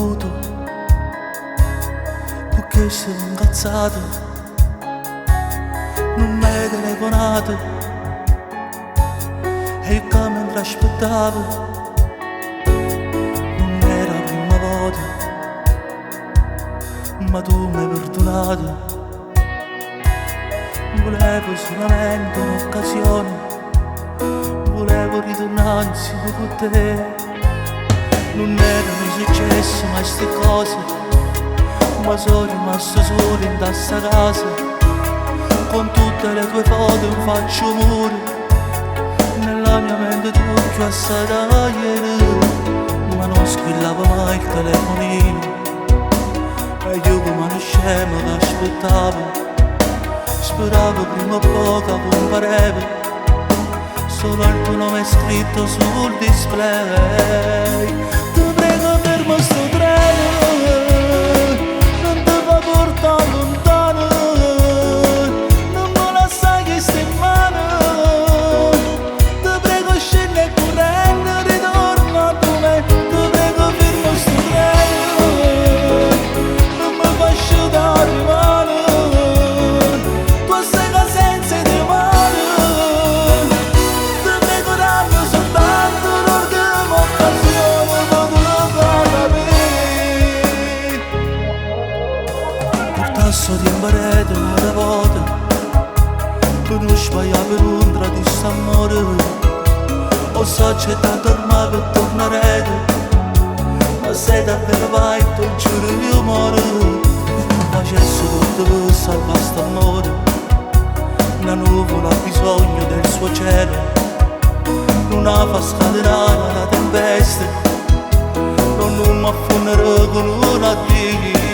bevuto, perché sei incazzato, non mi hai telefonato, e io che mentre aspettavo, non era la prima volta, ma tu mi hai perdonato. Volevo solamente un'occasione, volevo ritornare insieme con te. Non erano successe mai ste cose, ma sono rimasto solo in questa casa. Con tutte le tue foto mi faccio muro, nella mia mente tu più assai da ieri. Ma non squillava mai il telefonino, e io come uno scemo che aspettavo. Speravo prima o poi che compariva solo il tuo nome scritto sul display. Ti prego ferma sto treno, non ti fa portare lontano, non me la sai che stai in mano. Ti prego scendi e correndo, ritorna a me. Ti prego ferma sto treno, non mi fa asciugare le mani. Sto di imparare una volta, per non sbagliare per un tradito amore. Ho accettato ormai per tornare, ma se davvero vai, ti giuro io muore. Facessi tutto per salvare st'amore, una nuvola ha bisogno del suo cielo, non la fa scatenare la tempesta, non mi affonderò con un addio.